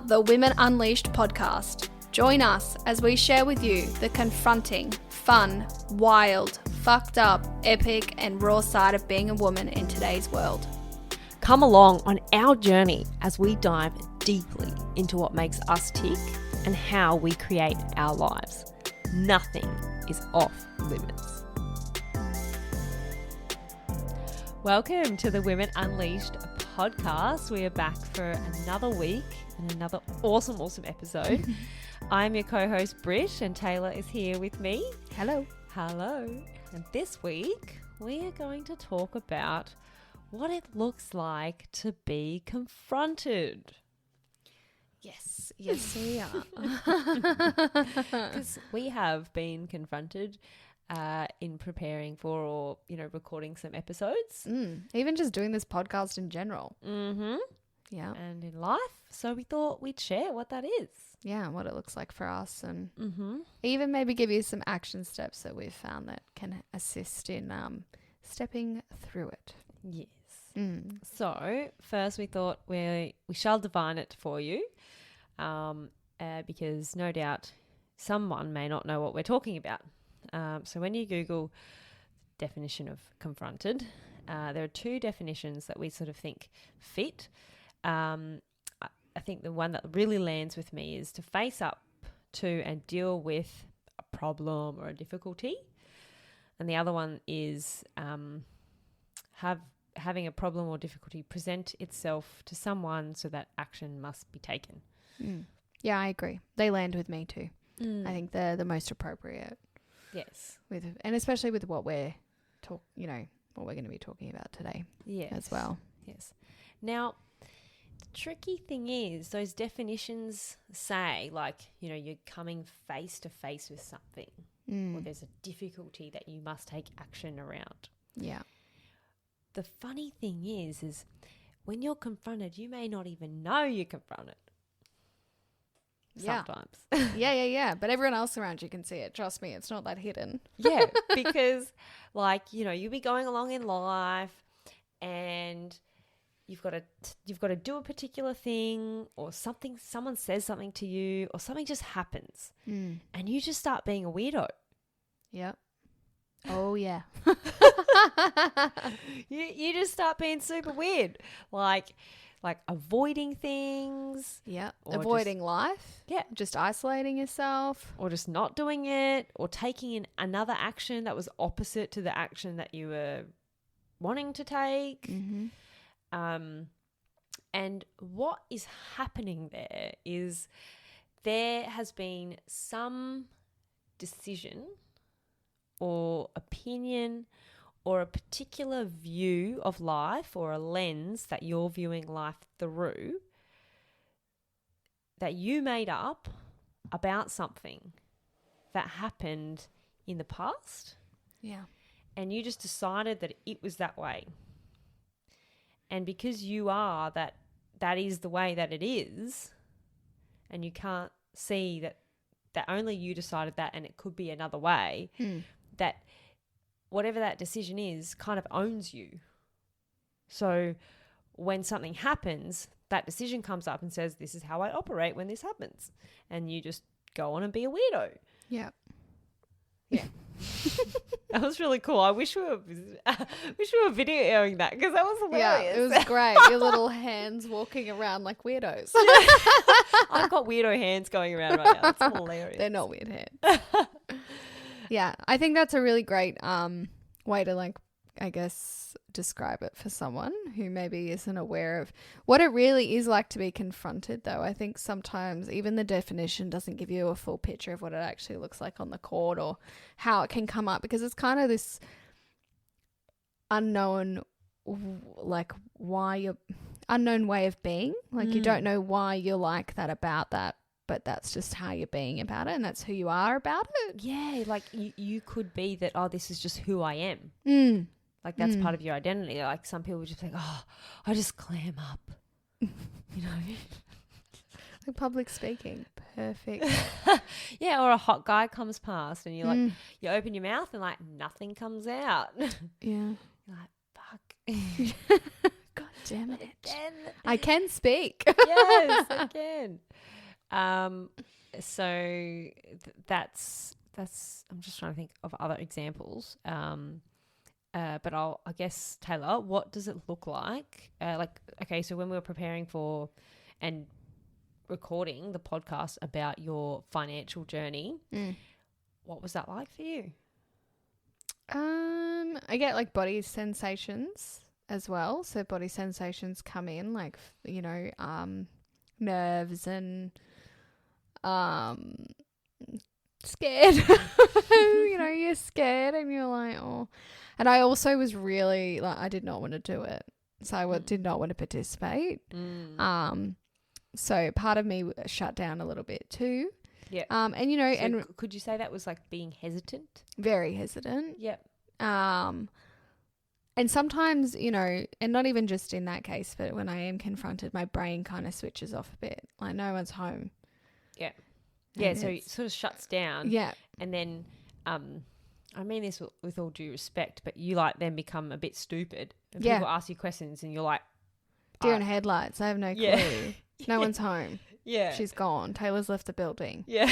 the Women Unleashed podcast. Join us as we share with you the confronting, fun, wild, fucked up, epic, and raw side of being a woman in today's world. Come along on our journey as we dive deeply into what makes us tick and how we create our lives. Nothing is off limits. Welcome to the Women Unleashed podcast. We are back for another week and another awesome episode. I'm your co-host Britt, and Taylor is here with me. Hello. And this week we are going to talk about what it looks like to be confronted. Yes, we are. Because we have been confronted in preparing for or, recording some episodes. Even just doing this podcast in general. Mm-hmm. Yeah. And in life. So we thought we'd share what that is. Yeah, what it looks like for us, and even maybe give you some action steps that we've found that can assist in stepping through it. Yes. So first we thought we shall define it for you because no doubt someone may not know what we're talking about. So when you Google definition of confronted, there are two definitions that we sort of think fit. I think the one that really lands with me is to face up to and deal with a problem or a difficulty. And the other one is having a problem or difficulty present itself to someone so that action must be taken. Yeah, I agree. They land with me too. I think they're the most appropriate. Yes. And especially with what we're what we're going to be talking about today. Yes. As well. Yes. Now, the tricky thing is those definitions say you're coming face to face with something or there's a difficulty that you must take action around. Yeah. The funny thing is when you're confronted, you may not even know you're confronted. Sometimes. Yeah. But everyone else around you can see it. Trust me, it's not that hidden. Yeah, because you'll be going along in life and you've got to do a particular thing or someone says something to you or something just happens and you just start being a weirdo. Yep. Oh, yeah. You just start being super weird. Like avoiding things. Yeah. Avoiding life. Yeah. Just isolating yourself. Or just not doing it or taking in another action that was opposite to the action that you were wanting to take. And what is happening there is there has been some decision or opinion or a particular view of life or a lens that you're viewing life through that you made up about something that happened in the past. Yeah. And you just decided that it was that way. And because you are that is the way that it is, and you can't see that only you decided that and it could be another way, that whatever that decision is kind of owns you. So when something happens, that decision comes up and says, this is how I operate when this happens. And you just go on and be a weirdo. Yeah. Yeah. That was really cool. I wish we were videoing that because that was hilarious. Yeah, it was great. Your little hands walking around like weirdos. I've got weirdo hands going around right now. It's hilarious. They're not weird hands. Yeah, I think that's a really great way to describe it for someone who maybe isn't aware of what it really is like to be confronted, though. I think sometimes even the definition doesn't give you a full picture of what it actually looks like on the court or how it can come up, because it's kind of this unknown way of being. You don't know why you're like that about that, but that's just how you're being about it and that's who you are about it. Yeah, you could be that, this is just who I am. That's part of your identity. Like some people just think, I just clam up, Like public speaking. Perfect. Yeah, or a hot guy comes past and you you open your mouth and nothing comes out. Yeah. You're like, fuck. God Damn it. Again. I can speak. Yes, I can. That's I'm just trying to think of other examples. But I guess, Taylor, what does it look like? Okay, so when we were preparing for and recording the podcast about your financial journey, what was that like for you? I get like body sensations as well. So body sensations come in like, nerves and scared. You're scared and you're like, oh. And I also was really like, I did not want to do it. So I did not want to participate. So part of me shut down a little bit too. Yeah. And could you say that was like being hesitant? Very hesitant. Yep. And sometimes, and not even just in that case, but when I am confronted, my brain kind of switches off a bit. Like no one's home. Yeah. Yeah. So it sort of shuts down. Yeah. And then, I mean this with all due respect, but you then become a bit stupid. And people ask you questions and you're like, deer in headlights. I have no clue. Yeah. No one's home. Yeah. She's gone. Taylor's left the building. Yeah.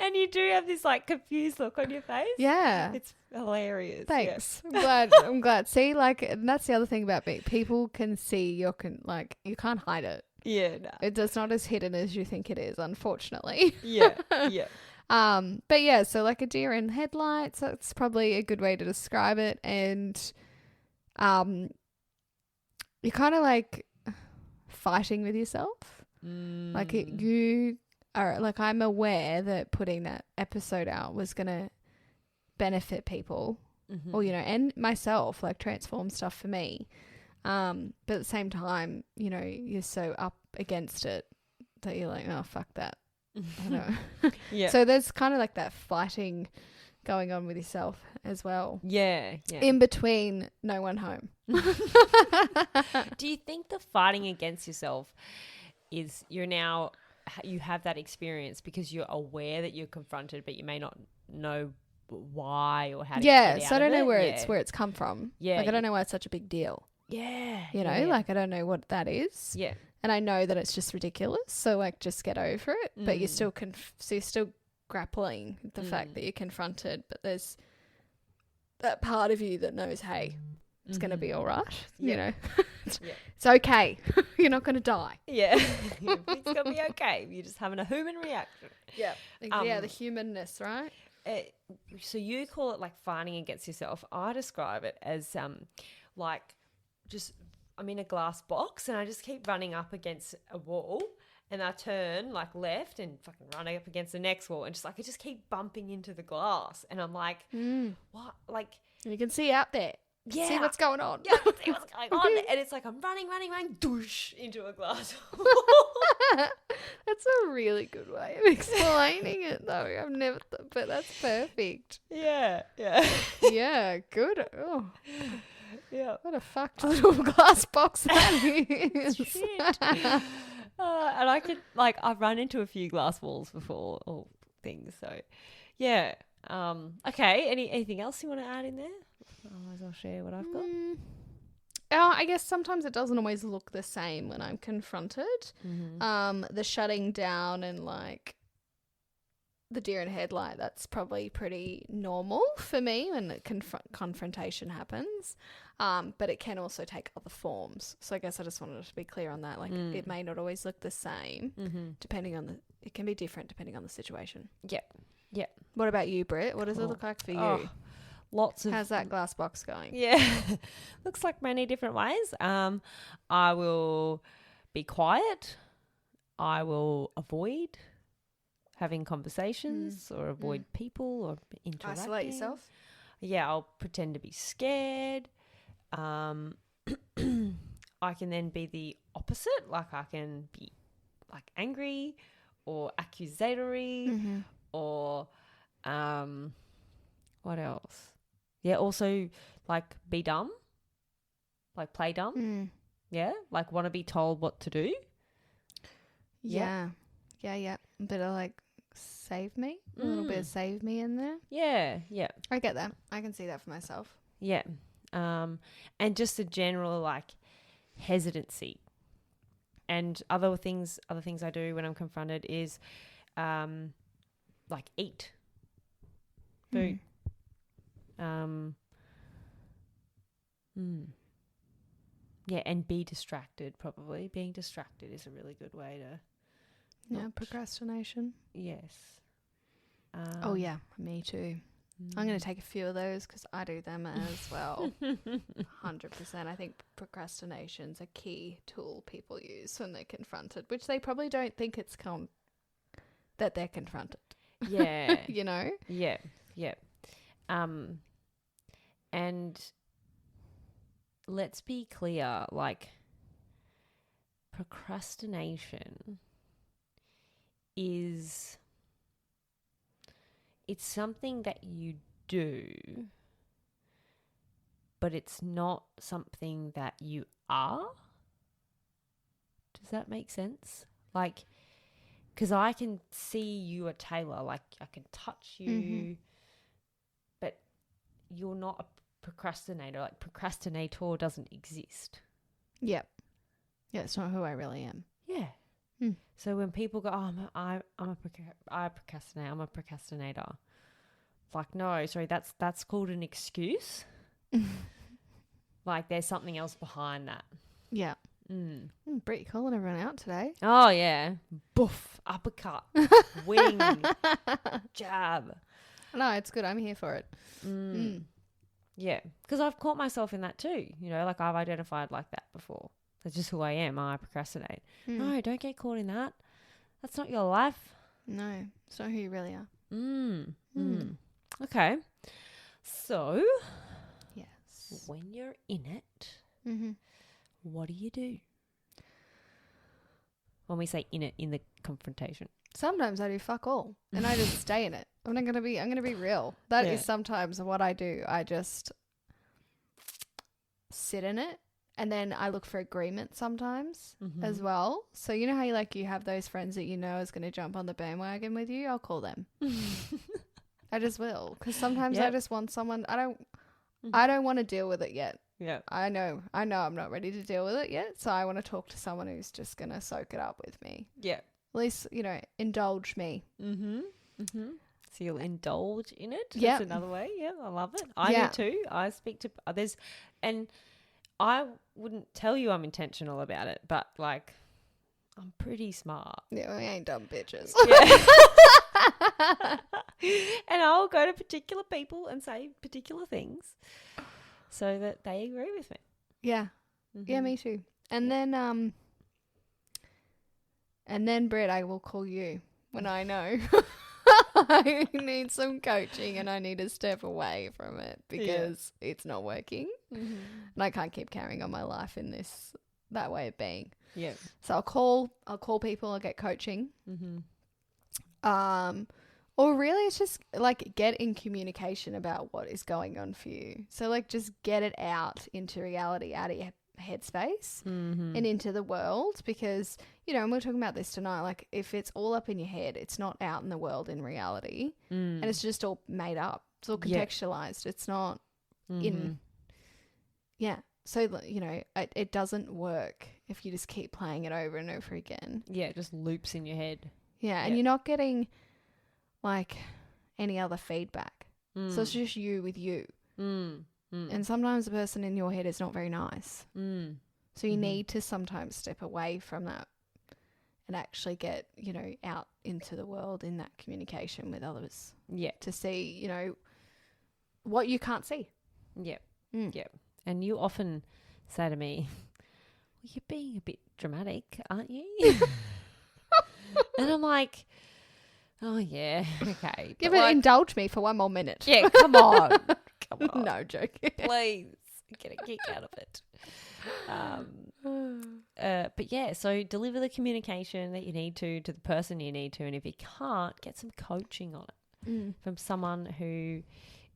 And you do have this confused look on your face. Yeah. It's hilarious. Thanks. Yeah. I'm glad. See, and that's the other thing about me. People can see you can't hide it. Yeah. No. It's not as hidden as you think it is, unfortunately. Yeah. Yeah. But yeah, so like a deer in headlights, that's probably a good way to describe it. And, you're kind of like fighting with yourself. Like you are I'm aware that putting that episode out was going to benefit people or, and myself, transform stuff for me. But at the same time, you're so up against it that you're like, oh, fuck that. I know. Yeah. So there's kind of like that fighting going on with yourself as well. Yeah. Yeah. In between no one home. Do you think the fighting against yourself is you have that experience because you're aware that you're confronted, but you may not know why or how to get out so I don't of know it? where it's come from. Yeah. I don't know why it's such a big deal. Yeah. I don't know what that is. Yeah. And I know that it's just ridiculous. So just get over it. But you're still you're still grappling with the fact that you're confronted, but there's that part of you that knows, hey, it's going to be all right. It's okay. You're not going to die. Yeah. It's going to be okay. You're just having a human reaction. Yeah. The humanness, right? So you call it fighting against yourself. I describe it as I'm in a glass box and I just keep running up against a wall and I turn left and fucking run up against the next wall and I just keep bumping into the glass and I'm like, what? You can see out there. Yeah. See what's going on. Yeah, I can see what's going on. And it's I'm running, doosh, into a glass. That's a really good way of explaining it, though. I've never but that's perfect. Yeah, yeah. Yeah, good. Oh. Yeah. What a fucked little glass box that is. Shit. And I could, I've run into a few glass walls before or things. So, yeah. Okay. Anything else you want to add in there? Otherwise, I'll share what I've got. I guess sometimes it doesn't always look the same when I'm confronted. The shutting down and the deer in headlight, that's probably pretty normal for me when the confrontation happens. But it can also take other forms. So I guess I just wanted to be clear on that. It may not always look the same depending on it can be different depending on the situation. Yep. Yep. What about you, Britt? What does it look like for you? Lots of... How's that glass box going? Yeah. Looks like many different ways. I will be quiet. I will avoid having conversations or avoid people or interacting. Isolate yourself? Yeah, I'll pretend to be scared. I can then be the opposite. I can be angry or accusatory or what else? Yeah, also be dumb. Play dumb. Yeah, want to be told what to do. Yeah. A bit of save me. A little bit of save me in there. Yeah, yeah. I get that. I can see that for myself. Yeah. and just a general like hesitancy. And other things I do when I'm confronted is like eat food. Yeah, and be distracted probably. Being distracted is a really good way to procrastination. Yes. Oh yeah, me too. I'm going to take a few of those because I do them as well. 100%. I think procrastination's a key tool people use when they're confronted, which they probably don't think it's that they're confronted. Yeah. You know? Yeah. Yeah. And let's be clear, like procrastination it's something that you do, but it's not something that you are. Does that make sense? Like, because I can see you a tailor, like I can touch you, but you're not a procrastinator. Like procrastinator doesn't exist. Yep. Yeah, it's not who I really am. Yeah. So when people go, oh, I procrastinate, I'm a procrastinator. Like, no, sorry, that's called an excuse. Like there's something else behind that. Yeah. Britt, you're calling everyone out today. Oh, yeah. Boof, uppercut, wing, jab. No, it's good. I'm here for it. Yeah, because I've caught myself in that too. You know, like I've identified like that before. That's just who I am. I procrastinate. No, don't get caught in that. That's not your life. No, it's not who you really are. Okay. So, yes, when you're in it, what do you do? When we say in it, in the confrontation. Sometimes I do fuck all, and I just stay in it. I'm gonna be real. That is sometimes what I do. I just sit in it. And then I look for agreement sometimes as well. So you know how you have those friends that you know is going to jump on the bandwagon with you? I'll call them. I just will. Because sometimes I just want someone. I don't want to deal with it yet. Yeah. I know I'm not ready to deal with it yet. So I want to talk to someone who's just going to soak it up with me. Yeah. At least, indulge me. So you'll indulge in it. Yeah. That's another way. Yeah, I love it. I do too. I speak to others, and I wouldn't tell you I'm intentional about it, but like I'm pretty smart. Yeah, we ain't dumb bitches. Yeah. And I'll go to particular people and say particular things so that they agree with me. Yeah. Yeah, me too. And then Britt, I will call you when I know I need some coaching and I need to step away from it because it's not working. And I can't keep carrying on my life in that way of being. Yeah. So I'll call people, I'll get coaching. Or really it's just like get in communication about what is going on for you. So like just get it out into reality, out of your headspace and into the world, because and we're talking about this tonight, like if it's all up in your head, it's not out in the world in reality, and it's just all made up, it's all contextualized, it's not in so it doesn't work if you just keep playing it over and over again. It just loops in your head. And you're not getting like any other feedback, so it's just you with you. And sometimes the person in your head is not very nice. So you need to sometimes step away from that and actually get, out into the world in that communication with others. Yeah. To see, what you can't see. Yeah. Yeah. And you often say to me, well, you're being a bit dramatic, aren't you? And I'm like, oh, yeah, okay. But indulge me for one more minute. Yeah, come on. Come on. No, joking. Please get a kick out of it. But yeah, so deliver the communication that you need to the person you need to. And if you can't, get some coaching on it from someone who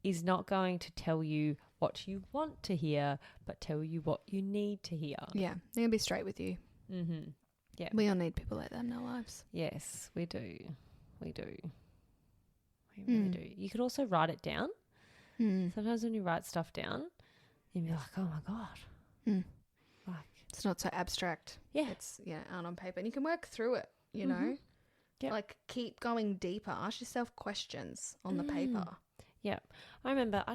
is not going to tell you what you want to hear, but tell you what you need to hear. Yeah, they're going to be straight with you. Yeah. We all need people like that in our lives. Yes, we do. We do. We really do. You could also write it down. Sometimes when you write stuff down, you'd be like, oh my God. Mm. Like, It's not so abstract. yeah. It's, out on paper. And you can work through it, you know? Yep. Like, keep going deeper. Ask yourself questions on the paper. Yeah. I remember I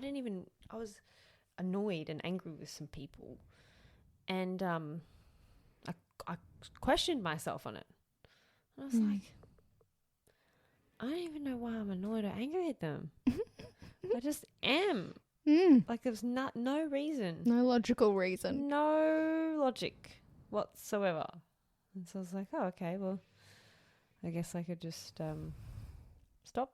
was annoyed and angry with some people. And I questioned myself on it. And I was like, I don't even know why I'm annoyed or angry at them. I just am. Like, there's no reason. No logical reason. No logic whatsoever. And so I was like, oh, okay, well, I guess I could just stop.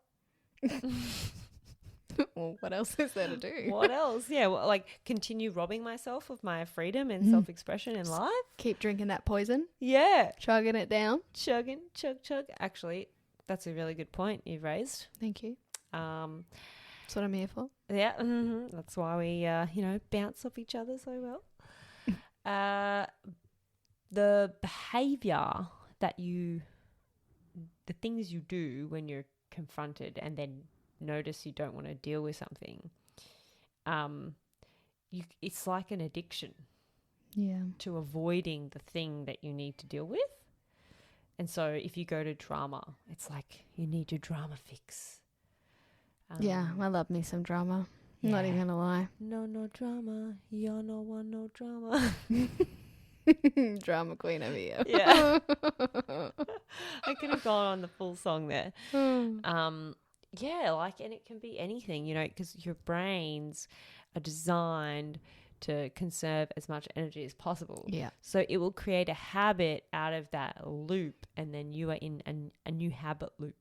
Well, what else is there to do? What else? Yeah, well, like continue robbing myself of my freedom and self-expression in life. Keep drinking that poison. Yeah. Chugging it down. Chugging, chug. Actually, that's a really good point you've raised. Thank you. That's what I'm here for. Yeah, that's why we, bounce off each other so well. The behavior the things you do when you're confronted and then notice you don't want to deal with something, it's like an addiction. Yeah. To avoiding the thing that you need to deal with. And so if you go to drama, it's like you need your drama fix. Yeah, I love me some drama. I'm not even gonna lie. No drama. You no want no drama. Drama queen over here. Yeah. I could have gone on the full song there. Yeah, like, and it can be anything, because your brains are designed to conserve as much energy as possible. Yeah. So it will create a habit out of that loop, and then you are in a new habit loop.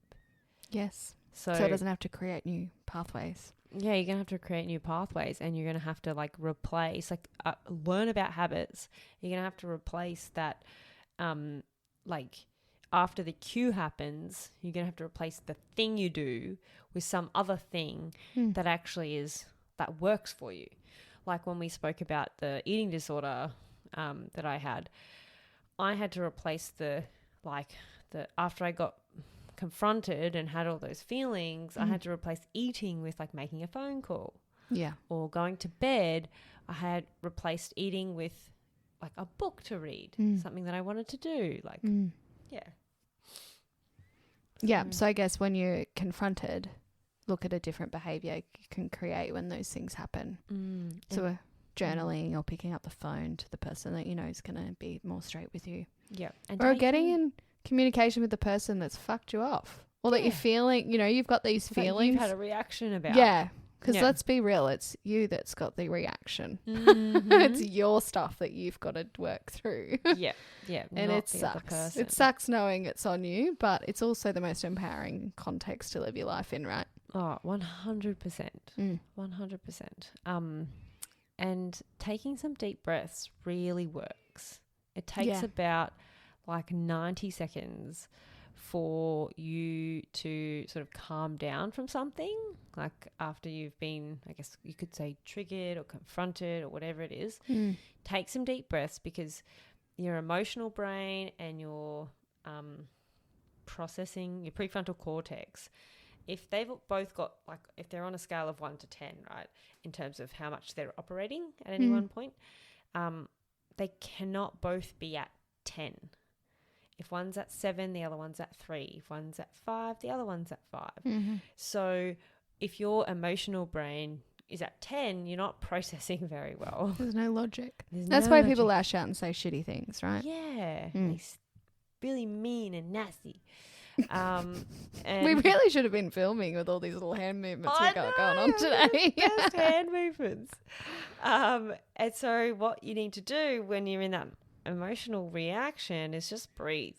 Yes. So it doesn't have to create new pathways. Yeah, you're going to have to create new pathways, and you're going to have to replace, learn about habits. You're going to have to replace that, after the cue happens, you're going to have to replace the thing you do with some other thing that actually that works for you. Like when we spoke about the eating disorder that I had to replace after I got confronted and had all those feelings, I had to replace eating with making a phone call. Yeah. Or going to bed, I had replaced eating with a book to read, something that I wanted to do. Yeah. Yeah. So I guess when you're confronted, look at a different behavior you can create when those things happen. So journaling or picking up the phone to the person that you know is going to be more straight with you. Yeah. Or getting in communication with the person that's fucked you off. Or that you're feeling, you've got these feelings. You've had a reaction about. Yeah. Because let's be real, it's you that's got the reaction. It's your stuff that you've got to work through. Yeah. And it sucks. It sucks knowing it's on you, but it's also the most empowering context to live your life in, right? Oh, 100%. 100%. And taking some deep breaths really works. It takes about 90 seconds for you to sort of calm down from something, after you've been, I guess you could say, triggered or confronted or whatever it is. Take some deep breaths, because your emotional brain and your processing, your prefrontal cortex, if they've both got, if they're on a scale of 1 to 10, right, in terms of how much they're operating at any one point, they cannot both be at 10. If one's at 7, the other one's at 3. If one's at 5, the other one's at 5. So if your emotional brain is at 10, you're not processing very well. There's no logic. That's why people lash out and say shitty things, right? Yeah. They're really mean and nasty. And we really should have been filming with all these little hand movements we've got going on today. Best hand movements. And so what you need to do when you're in that emotional reaction is just breathe.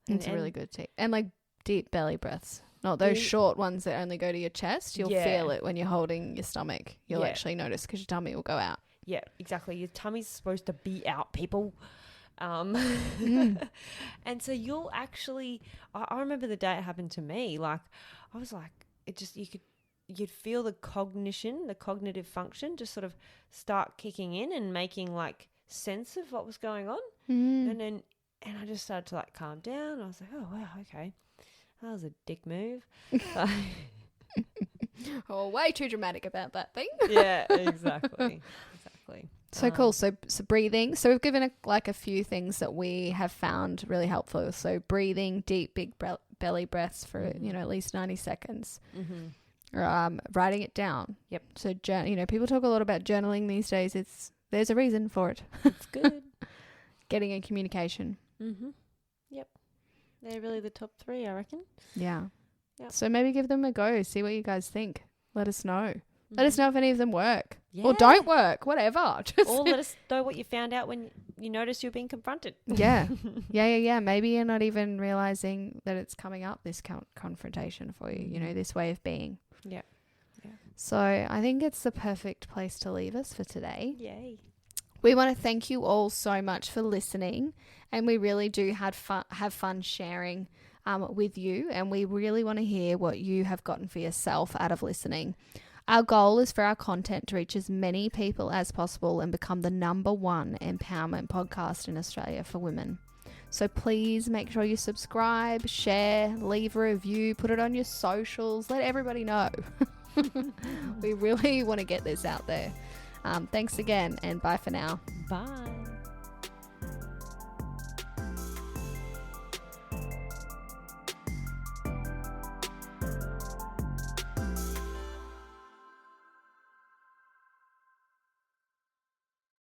It's a really good tip. And deep belly breaths. Not those short ones that only go to your chest. You'll feel it when you're holding your stomach. You'll actually notice, because your tummy will go out. Yeah, exactly. Your tummy's supposed to be out, people. And so you'll actually, I remember the day it happened to me, I was you'd feel the cognitive function just sort of start kicking in and making sense of what was going on. And I just started to calm down. I was like, oh wow, okay, that was a dick move. Oh, way too dramatic about that thing. Yeah, exactly. So cool. So breathing. So we've given a few things that we have found really helpful. So breathing, deep, big belly breaths for, at least 90 seconds. Writing it down. Yep. So, people talk a lot about journaling these days. There's a reason for it. It's good. Getting in communication. Yep. They're really the top 3, I reckon. Yeah. Yep. So maybe give them a go. See what you guys think. Let us know. Let us know if any of them work. Yeah. Or don't work. Whatever. Or let us know what you found out when you noticed you're being confronted. Yeah. Yeah. Maybe you're not even realizing that it's coming up, this confrontation for you, this way of being. Yeah. So I think it's the perfect place to leave us for today. Yay. We want to thank you all so much for listening, and we really do have fun sharing with you, and we really want to hear what you have gotten for yourself out of listening. Our goal is for our content to reach as many people as possible and become the #1 empowerment podcast in Australia for women. So please make sure you subscribe, share, leave a review, put it on your socials, let everybody know. We really want to get this out there. Thanks again, and bye for now. Bye.